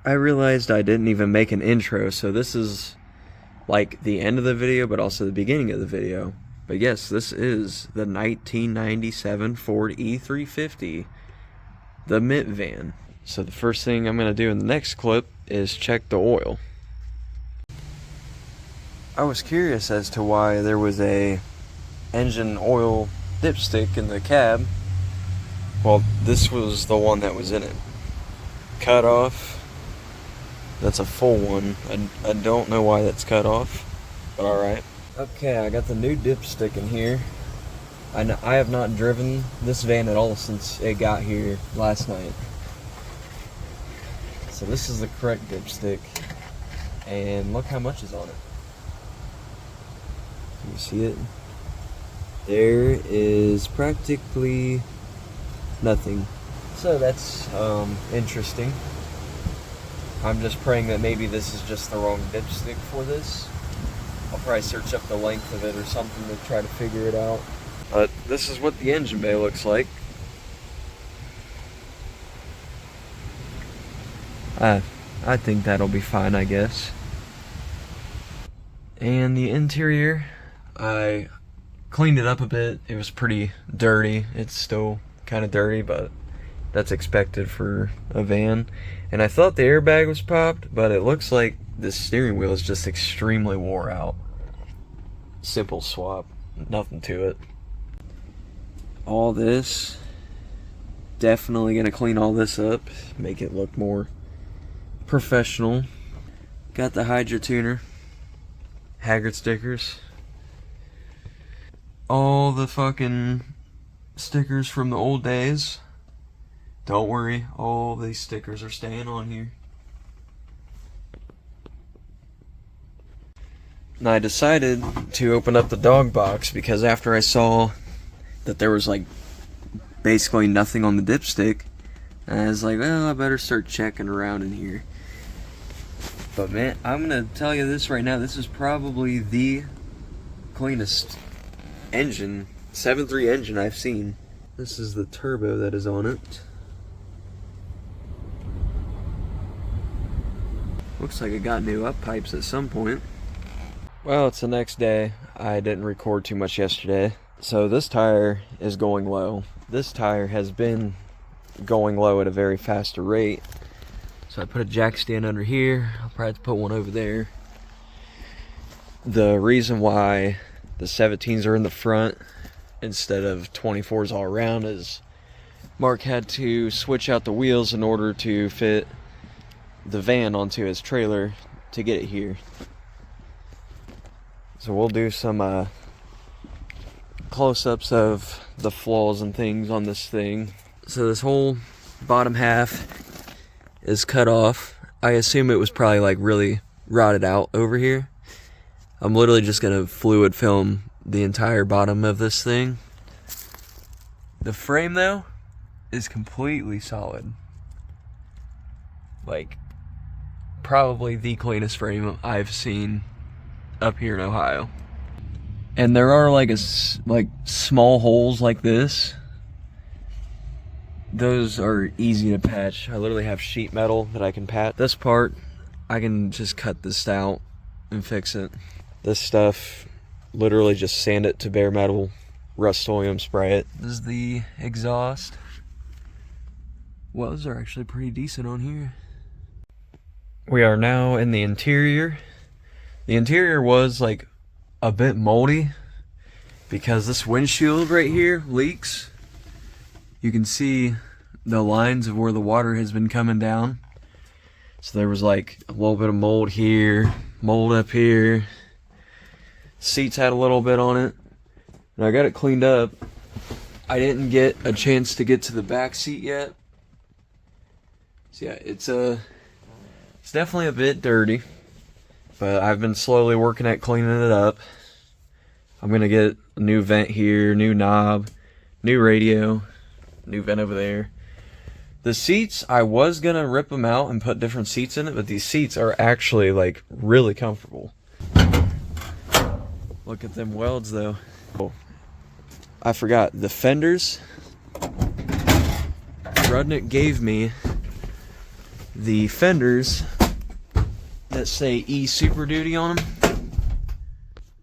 I realized I didn't even make an intro, so this is like the end of the video, but also the beginning of the video. But yes, this is the 1997 Ford E350, the Mint van. So the first thing I'm going to do in the next clip is check the oil. I was curious as to why there was a engine oil dipstick in the cab. Well, this was the one that was in it. Cut off. That's a full one. I don't know why that's cut off, but alright. Okay, I got the new dipstick in here. I have not driven this van at all since it got here last night. So this is the correct dipstick. And look how much is on it. Can you see it? There is practically nothing. So that's interesting. I'm just praying that maybe this is just the wrong dipstick for this. I'll probably search up the length of it or something to try to figure it out. But this is what the engine bay looks like. I think that'll be fine, I guess. And the interior, I cleaned it up a bit. It was pretty dirty. It's still kind of dirty, but that's expected for a van. And I thought the airbag was popped, but it looks like the steering wheel is just extremely wore out. Simple swap, nothing to it. All this, definitely gonna clean all this up, make it look more professional. Got the Hydro tuner, Haggard stickers. All the fucking stickers from the old days. Don't worry, all these stickers are staying on here. And I decided to open up the dog box because after I saw that there was like basically nothing on the dipstick, I was like, well, I better start checking around in here. But man, I'm gonna tell you this right now, this is probably the cleanest engine, 7.3 engine I've seen. This is the turbo that is on it. Looks like it got new up pipes at some point. Well, it's the next day. I didn't record too much yesterday. So this tire is going low. This tire has been going low at a very faster rate. So I put a jack stand under here. I'll probably have to put one over there. The reason why the 17s are in the front instead of 24s all around is Mark had to switch out the wheels in order to fit the van onto his trailer to get it here. So we'll do some close-ups of the flaws and things on this thing. So this whole bottom half is cut off. I assume it was probably like really rotted out over here. I'm literally just gonna fluid film the entire bottom of this thing. The frame though is completely solid. Like probably the cleanest frame I've seen up here in Ohio. And there are like small holes like this. Those are easy to patch. I literally have sheet metal that I can patch. This part, I can just cut this out and fix it. This stuff, literally just sand it to bare metal, Rust-Oleum spray it. This is the exhaust. Well, those are actually pretty decent on here. We are now in the interior. The interior was like a bit moldy because this windshield right here leaks. You can see the lines of where the water has been coming down. So there was like a little bit of mold here, mold up here. Seats had a little bit on it. And I got it cleaned up. I didn't get a chance to get to the back seat yet. So yeah, it's definitely a bit dirty. But I've been slowly working at cleaning it up. I'm gonna get a new vent here, new knob, new radio, new vent over there. The seats, I was gonna rip them out and put different seats in it, but these seats are actually like really comfortable. Look at them welds though. Oh, I forgot, the fenders, Rudnick gave me the fenders that say E Super Duty on them.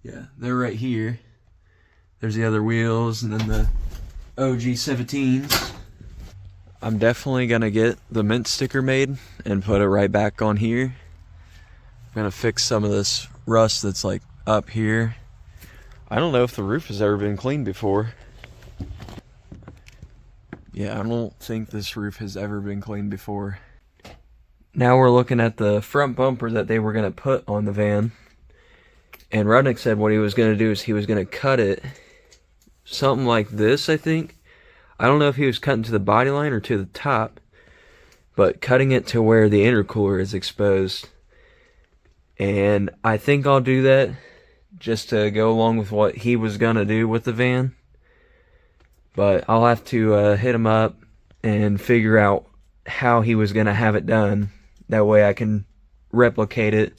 Yeah, they're right here. There's the other wheels and then the OG 17s. I'm definitely gonna get the mint sticker made and put it right back on here. I'm gonna fix some of this rust that's like up here. I don't know if the roof has ever been cleaned before. Yeah, I don't think this roof has ever been cleaned before. Now we're looking at the front bumper that they were gonna put on the van. And Rudnick said what he was gonna do is he was gonna cut it something like this, I think. I don't know if he was cutting to the body line or to the top, but cutting it to where the intercooler is exposed. And I think I'll do that just to go along with what he was gonna do with the van. But I'll have to hit him up and figure out how he was gonna have it done. That way I can replicate it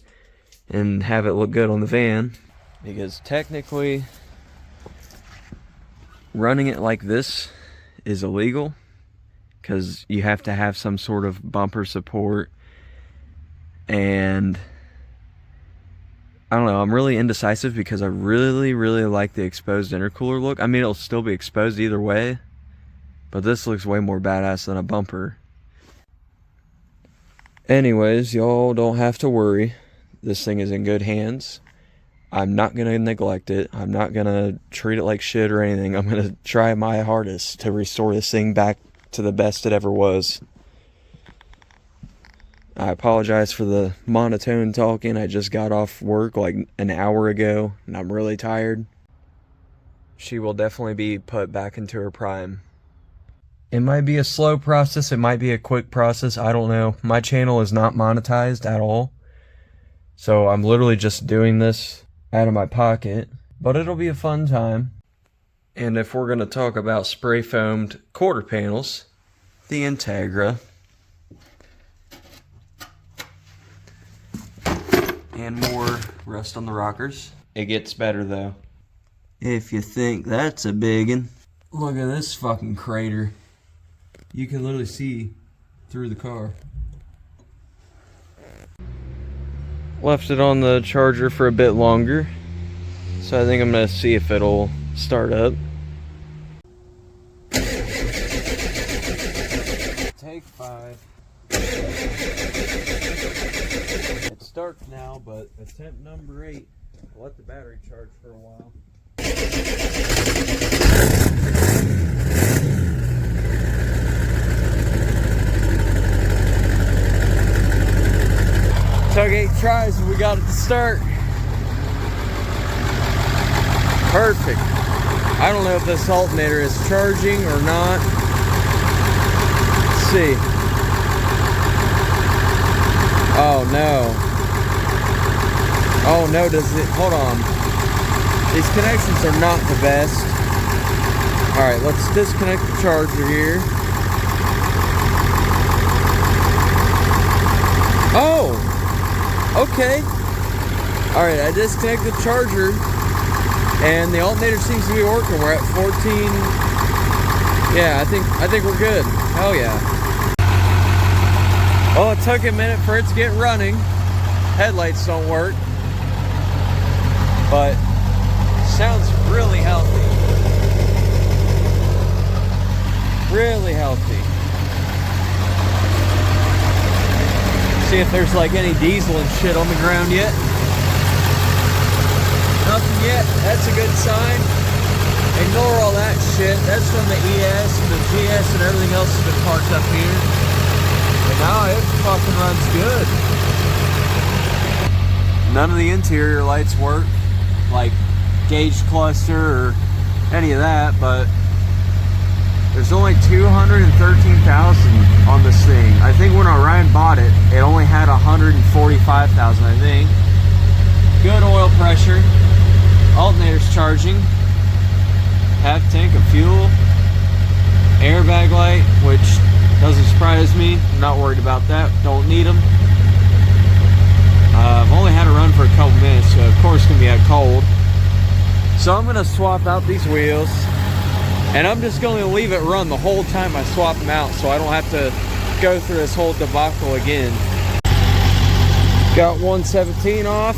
and have it look good on the van. Because technically, running it like this is illegal because you have to have some sort of bumper support. And I don't know, I'm really indecisive because I really like the exposed intercooler look. I mean, it'll still be exposed either way, but this looks way more badass than a bumper. Anyways, y'all don't have to worry. This thing is in good hands. I'm not going to neglect it. I'm not going to treat it like shit or anything. I'm going to try my hardest to restore this thing back to the best it ever was. I apologize for the monotone talking. I just got off work like an hour ago, and I'm really tired. She will definitely be put back into her prime. It might be a slow process. It might be a quick process. I don't know. My channel is not monetized at all. So I'm literally just doing this out of my pocket, but it'll be a fun time. And if we're going to talk about spray foamed quarter panels, the Integra. And more rust on the rockers. It gets better though. If you think that's a biggin'. Look at this fucking crater. You can literally see through the car. Left it on the charger for a bit longer, so I think I'm gonna see if it'll start up. Take 5. It starts now, but attempt number 8. I'll let the battery charge for a while. Took 8 tries and we got it to start. Perfect. I don't know if this alternator is charging or not. Let's see. Oh no. Oh no, does it? Hold on. These connections are not the best. Alright, let's disconnect the charger here. Oh! Okay. Alright, I disconnected the charger and the alternator seems to be working. We're at 14. Yeah, I think we're good. Hell yeah. Well, it took a minute for it to get running. Headlights don't work. But sounds really healthy. Really healthy. See if there's like any diesel and shit on the ground yet. Nothing yet. That's a good sign. Ignore all that shit. That's from the ES and the GS and everything else that's been parked up here. But now it fucking runs good. None of the interior lights work, like gauge cluster or any of that, but there's only 213,000 on this thing. I think when Orion bought it, it only had 145,000, I think. Good oil pressure. Alternator's charging. Half tank of fuel. Airbag light, which doesn't surprise me. I'm not worried about that. Don't need them. I've only had it run for a couple minutes, so of course it's going to be at cold. So I'm going to swap out these wheels. And I'm just going to leave it run the whole time I swap them out, so I don't have to go through this whole debacle again. Got 117 off.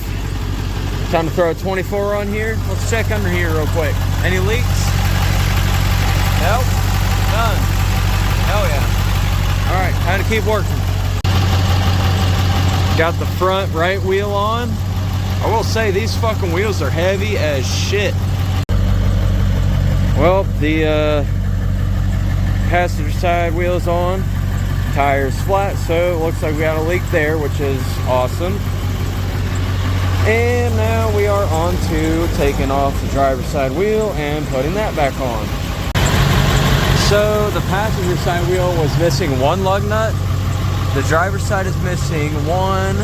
Time to throw a 24 on here. Let's check under here real quick. Any leaks? Nope. None. Hell yeah. Alright, time to keep working. Got the front right wheel on. I will say these fucking wheels are heavy as shit. Well, the passenger side wheel is on. Tire's flat, so it looks like we got a leak there, which is awesome. And now we are on to taking off the driver's side wheel and putting that back on. So the passenger side wheel was missing one lug nut. The driver's side is missing 1,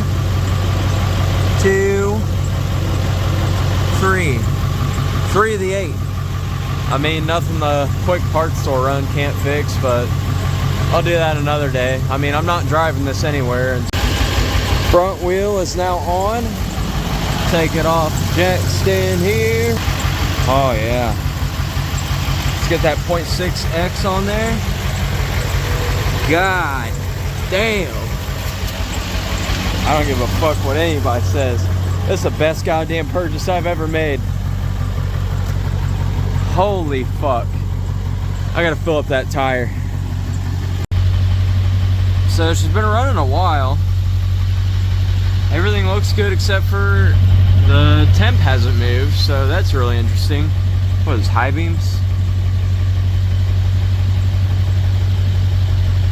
2, 3. 3 of the 8. I mean, nothing the quick parts store run can't fix, but I'll do that another day. I mean, I'm not driving this anywhere. Front wheel is now on. Take it off jack stand here. Oh yeah. Let's get that 0.6X on there. God damn. I don't give a fuck what anybody says. This is the best goddamn purchase I've ever made. Holy fuck. I gotta fill up that tire. So she's been running a while. Everything looks good except for the temp hasn't moved, so that's really interesting. What is high beams?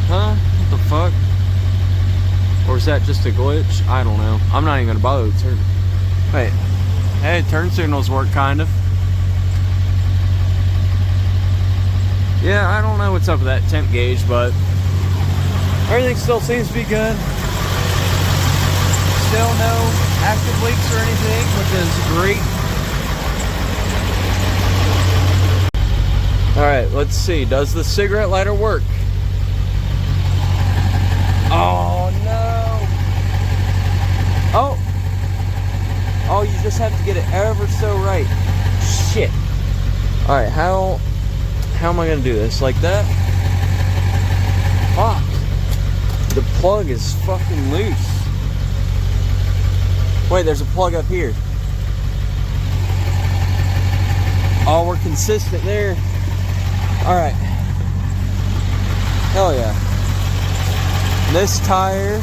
Huh? What the fuck? Or is that just a glitch? I don't know. I'm not even gonna bother with turn. Wait. Hey, turn signals work kind of. Yeah, I don't know what's up with that temp gauge, but everything still seems to be good. Still no active leaks or anything, which is great. Alright, let's see. Does the cigarette lighter work? Oh no! Oh, you just have to get it ever so right. Shit. Alright, how am I gonna do this? Like that? Fuck. The plug is fucking loose. Wait, there's a plug up here. Oh, we're consistent there. Alright. Hell yeah. This tire,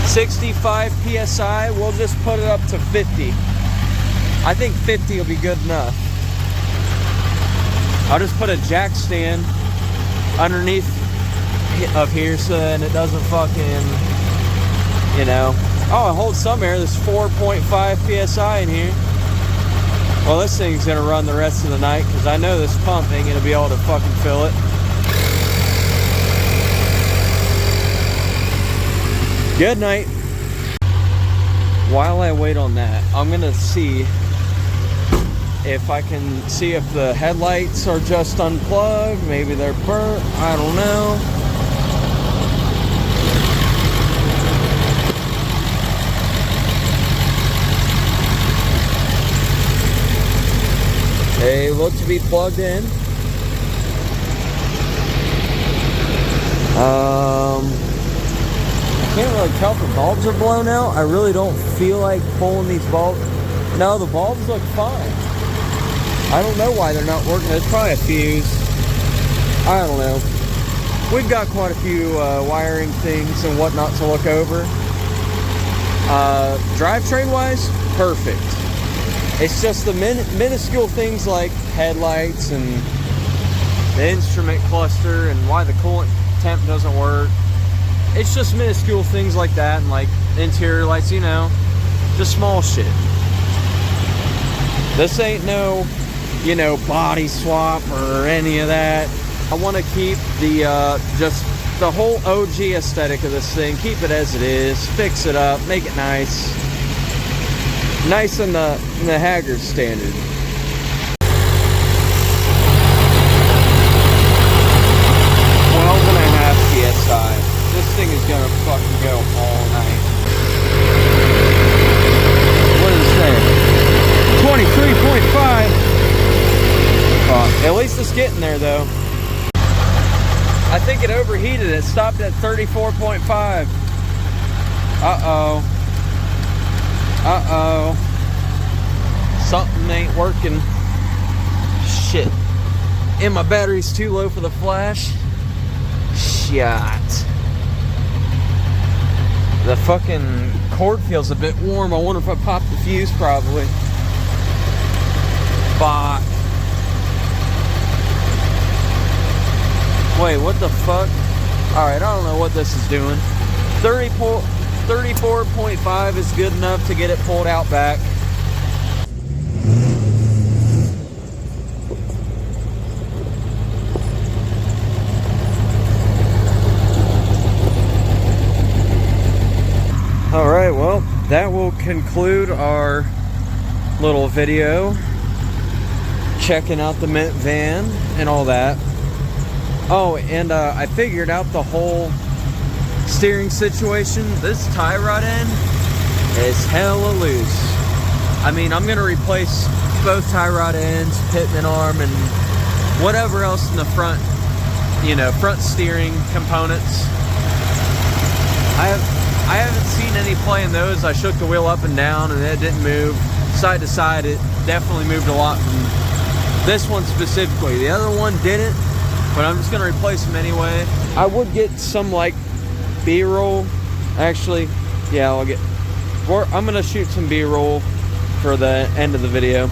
65 PSI, we'll just put it up to 50. I think 50 will be good enough. I'll just put a jack stand underneath up here so that it doesn't fucking, you know. Oh, it holds some air. There's 4.5 PSI in here. Well, this thing's gonna run the rest of the night because I know this pump ain't gonna be able to fucking fill it. Good night. While I wait on that, I'm gonna see if I can see if the headlights are just unplugged. Maybe they're burnt. I don't know. They look to be plugged in. I can't really tell if the bulbs are blown out. I really don't feel like pulling these bulbs. No, the bulbs look fine. I don't know why they're not working. There's probably a fuse. I don't know. We've got quite a few wiring things and whatnot to look over. Drivetrain wise, perfect. It's just the minuscule things like headlights and the instrument cluster and why the coolant temp doesn't work. It's just minuscule things like that, and like interior lights, you know, just small shit. This ain't no, you know, body swap or any of that. I want to keep the just the whole OG aesthetic of this thing, keep it as it is, fix it up, make it nice in the Haggard standard. 12.5 PSI. This thing is gonna fucking go all night. What does it say? At least it's getting there though. I think it overheated. It stopped at 34.5. Uh-oh. Uh-oh. Something ain't working. Shit. And my battery's too low for the flash. Shit. The fucking cord feels a bit warm. I wonder if I popped the fuse, probably. Fuck. Wait, what the fuck? Alright, I don't know what this is doing. 34.5 is good enough to get it pulled out back. Alright, well, that will conclude our little video checking out the Mint van and all that. Oh, and I figured out the whole steering situation. This tie rod end is hella loose. I mean, I'm gonna replace both tie rod ends, pitman arm, and whatever else in the front, you know, front steering components. I haven't seen any play in those. I shook the wheel up and down and it didn't move. Side to side, it definitely moved a lot from this one specifically. The other one didn't, but I'm just gonna replace them anyway. I would get some like B-roll. Actually, yeah, I'm gonna shoot some B-roll for the end of the video.